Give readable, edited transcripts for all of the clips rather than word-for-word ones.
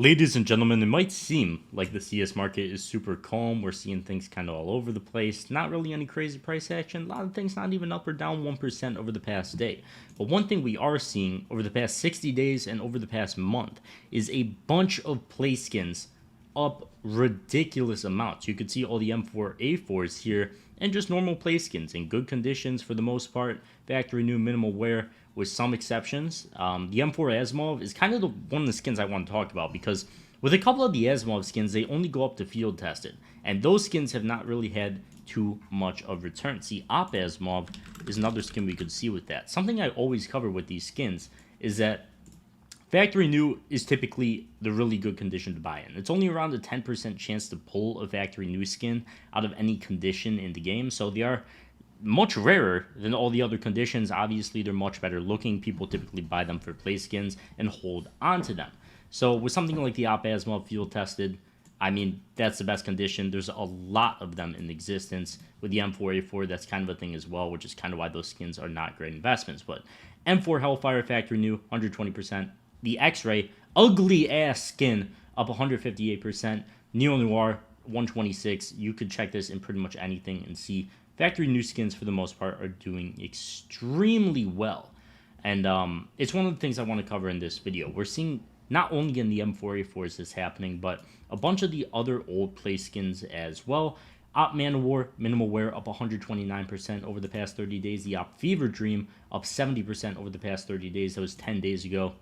Ladies and gentlemen, it might seem like the CS market is super calm. We're seeing things kind of all over the place. Not really any crazy price action. A lot of things not even up or down 1% over the past day. But one thing we are seeing over the past 60 days and over the past month is a bunch of play skins up ridiculous amounts. You could see all the M4A4s here and just normal play skins in good conditions for the most part. Factory new minimal wear with some exceptions. The M4 Asimov is kind of one of the skins I want to talk about because with a couple of the Asimov skins, they only go up to field tested. And those skins have not really had too much of return. See, Op Asimov is another skin we could see with that. Something I always cover with these skins is that factory new is typically the really good condition to buy in. It's only around a 10% chance to pull a factory new skin out of any condition in the game, so they are much rarer than all the other conditions. Obviously, they're much better looking. People typically buy them for play skins and hold on to them. So with something like the Op Asimov field tested, I mean, that's the best condition. There's a lot of them in existence. With the M4A4, that's kind of a thing as well, which is kind of why those skins are not great investments. But M4 Hellfire factory new, 120%. The X-Ray, ugly ass skin, up 158%. Neo Noir, 126. You could check this in pretty much anything and see factory new skins for the most part are doing extremely well. And it's one of the things I want to cover in this video. We're seeing not only in the M4A4s this happening, but a bunch of the other old play skins as well. Op Man War, minimal wear, up 129% over the past 30 days. The Op Fever Dream, up 70% over the past 30 days. That was 10 days ago.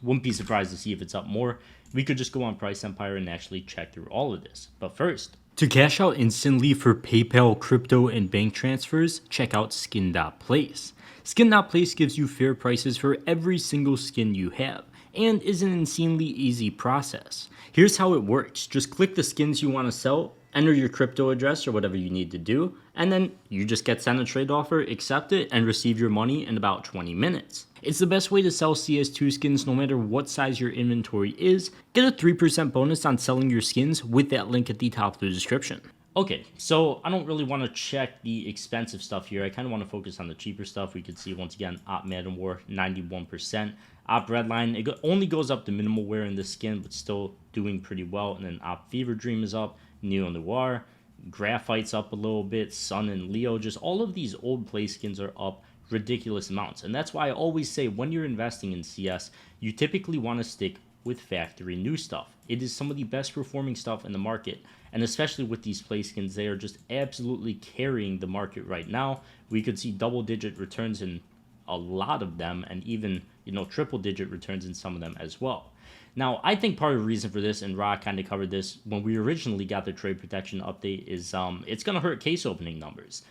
Wouldn't be surprised to see if it's up more. We could just go on Price Empire and actually check through all of this. But first, to cash out instantly for PayPal, crypto, and bank transfers, check out Skin.Place. Skin.Place gives you fair prices for every single skin you have, and is an insanely easy process. Here's how it works. Just click the skins you want to sell, enter your crypto address or whatever you need to do, and then you just get sent a trade offer, accept it, and receive your money in about 20 minutes. It's the best way to sell CS2 skins no matter what size your inventory is. Get a 3% bonus on selling your skins with that link at the top of the description. Okay, so I don't really want to check the expensive stuff here. I kind of want to focus on the cheaper stuff. We could see, once again, Op Madden War, 91%. Op Redline, it only goes up to minimal wear in this skin, but still doing pretty well. And then Op Fever Dream is up, Neo Noir, Graphite's up a little bit, Sun and Leo, just all of these old play skins are up ridiculous amounts. And that's why I always say when you're investing in CS, you typically want to stick with factory new stuff. It is some of the best performing stuff in the market, and especially with these play skins, they are just absolutely carrying the market right now. We could see double-digit returns in a lot of them, and even, triple-digit returns in some of them as well. Now, I think part of the reason for this, and Ra kind of covered this when we originally got the trade protection update, is it's going to hurt case opening numbers.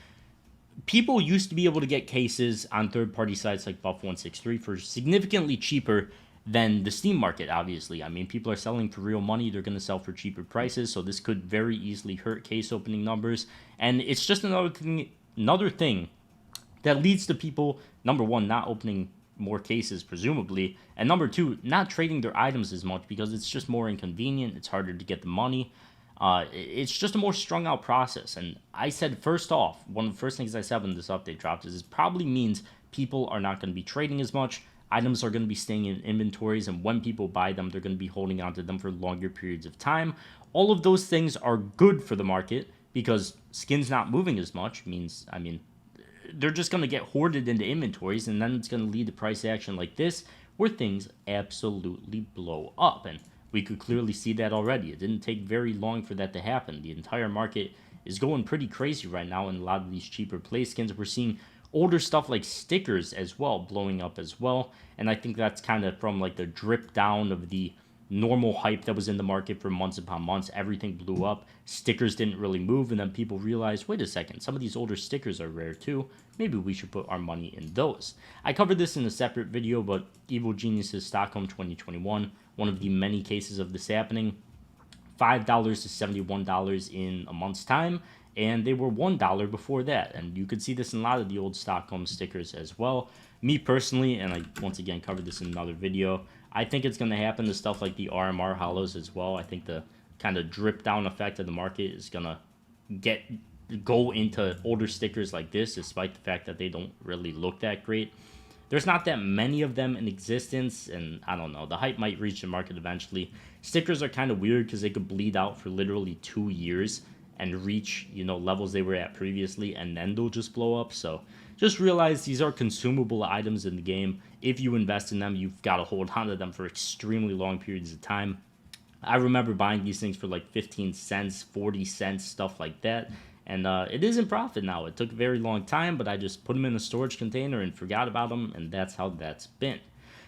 People used to be able to get cases on third-party sites like Buff163 for significantly cheaper than the Steam market, obviously. I mean, people are selling for real money. They're going to sell for cheaper prices, so this could very easily hurt case opening numbers. And it's just another thing that leads to people, number one, not opening more cases, presumably, and number two, not trading their items as much because it's just more inconvenient. It's harder to get the money. It's just a more strung out process. And I said, first off, one of the first things I said when this update dropped is it probably means people are not going to be trading as much. Items are going to be staying in inventories, and when people buy them, they're going to be holding onto them for longer periods of time. All of those things are good for the market because skins not moving as much means, they're just going to get hoarded into inventories, and then it's going to lead to price action like this where things absolutely blow up. And we could clearly see that already. It didn't take very long for that to happen. The entire market is going pretty crazy right now in a lot of these cheaper play skins. We're seeing older stuff like stickers as well blowing up as well, and I think that's kind of from like the drip down of the normal hype that was in the market for months upon months. Everything blew up, stickers didn't really move, and then people realized, wait a second, some of these older stickers are rare too. Maybe we should put our money in those. I covered this in a separate video, but Evil Geniuses Stockholm 2021, one of the many cases of this happening, $5 to $71 in a month's time, and they were $1 before that. And you could see this in a lot of the old Stockholm stickers as well. Me personally, and I once again covered this in another video, I think it's going to happen to stuff like the RMR hollows as well. I think the kind of drip down effect of the market is going to go into older stickers like this, despite the fact that they don't really look that great. there's not that many of them in existence, and I don't know, the hype might reach the market eventually. Stickers are kind of weird because they could bleed out for literally 2 years and reach, levels they were at previously, and then they'll just blow up. So just realize these are consumable items in the game. If you invest in them, you've got to hold on to them for extremely long periods of time. I remember buying these things for like 15 cents, 40 cents, stuff like that. And it is in profit now. It took a very long time, but I just put them in a storage container and forgot about them, and that's how that's been.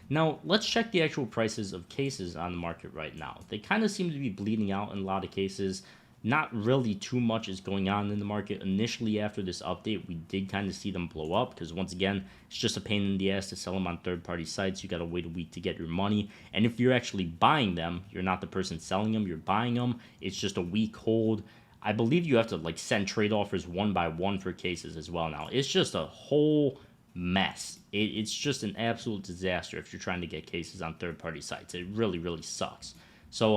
Now, let's check the actual prices of cases on the market right now. They kind of seem to be bleeding out in a lot of cases. Not really too much is going on in the market. Initially, after this update, we did kind of see them blow up because, once again, it's just a pain in the ass to sell them on third-party sites. You got to wait a week to get your money. And if you're actually buying them, you're not the person selling them, you're buying them. It's just a week hold. I believe you have to send trade offers one by one for cases as well now. It's just a whole mess. It's just an absolute disaster if you're trying to get cases on third-party sites. It really, really sucks. So,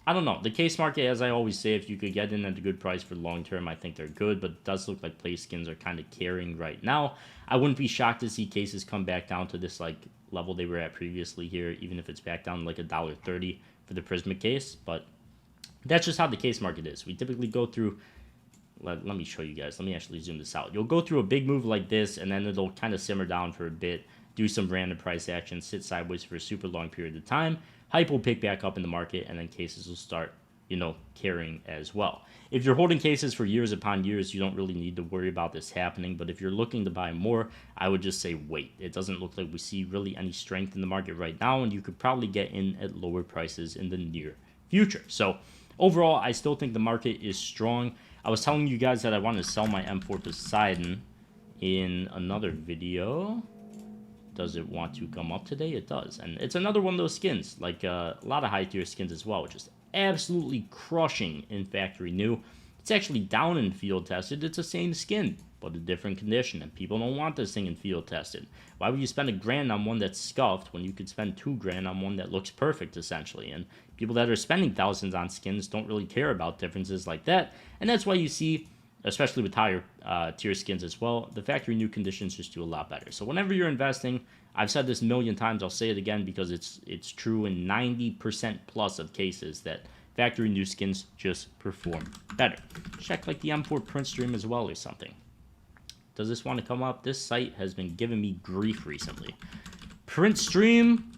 I don't know. The case market, as I always say, if you could get in at a good price for long term, I think they're good, but it does look like play skins are kind of carrying right now. I wouldn't be shocked to see cases come back down to this level they were at previously here, even if it's back down like $1.30 for the Prismatic case, but that's just how the case market is. We typically go through, let me show you guys. Let me actually zoom this out. You'll go through a big move like this, and then it'll kind of simmer down for a bit, do some random price action, sit sideways for a super long period of time. Hype will pick back up in the market, and then cases will start, carrying as well. If you're holding cases for years upon years, you don't really need to worry about this happening. But if you're looking to buy more, I would just say wait. It doesn't look like we see really any strength in the market right now, and you could probably get in at lower prices in the near future. So overall, I still think the market is strong. I was telling you guys that I wanted to sell my M4 Poseidon in another video. Does it want to come up today? It does. And it's another one of those skins, like a lot of high tier skins as well, which is absolutely crushing in factory new. It's actually down in field tested. It's the same skin, but a different condition, and people don't want this thing in field tested. Why would you spend $1,000 on one that's scuffed when you could spend $2,000 on one that looks perfect, essentially? And people that are spending thousands on skins don't really care about differences like that, and that's why you see, especially with higher tier skins as well, the factory new conditions just do a lot better. So whenever you're investing, I've said this a million times, I'll say it again because it's true in 90% plus of cases that factory new skins just perform better. Check like the M4 print stream as well or something. Does this want to come up? This site has been giving me grief recently. Print stream,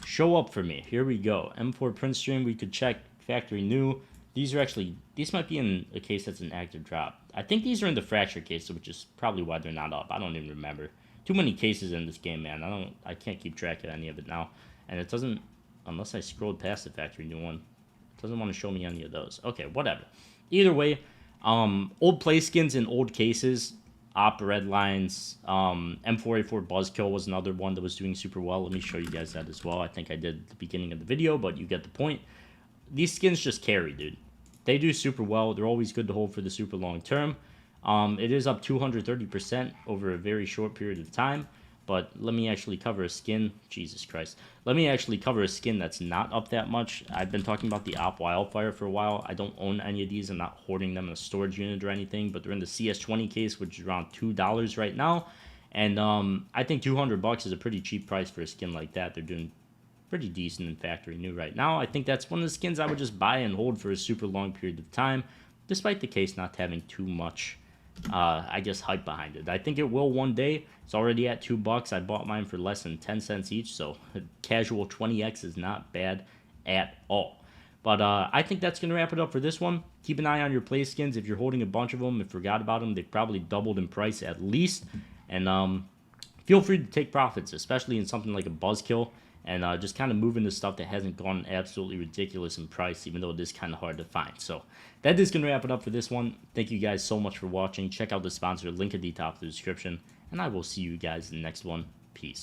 show up for me. Here we go. M4 print stream, we could check factory new. These might be in a case that's an active drop. I think these are in the fracture case, which is probably why they're not up. I don't even remember. Too many cases in this game, man. I can't keep track of any of it now. And it doesn't, unless I scrolled past the factory new one, it doesn't want to show me any of those. Okay, whatever. Either way, old play skins in old cases, Op Red Lines, M4A4 Buzzkill was another one that was doing super well. Let me show you guys that as well. I think I did at the beginning of the video, but you get the point. These skins just carry, dude. They do super well. They're always good to hold for the super long term. It is up 230% over a very short period of time. But let me actually cover a skin. Jesus Christ. Let me actually cover a skin that's not up that much. I've been talking about the Op Wildfire for a while. I don't own any of these. I'm not hoarding them in a storage unit or anything. But they're in the CS20 case, which is around $2 right now. And I think $200 is a pretty cheap price for a skin like that. They're doing pretty decent in factory new right now. I think that's one of the skins I would just buy and hold for a super long period of time, despite the case not having too much, I guess, hype behind it. I think it will one day. It's already at $2. I bought mine for less than 10 cents each, so a casual 20x is not bad at all. But I think that's going to wrap it up for this one. Keep an eye on your play skins. If you're holding a bunch of them and forgot about them, they've probably doubled in price at least. And feel free to take profits, especially in something like a Buzzkill. And just kind of move into stuff that hasn't gone absolutely ridiculous in price, even though it is kind of hard to find. So that is going to wrap it up for this one. Thank you guys so much for watching. Check out the sponsor, link at the top of the description. And I will see you guys in the next one. Peace.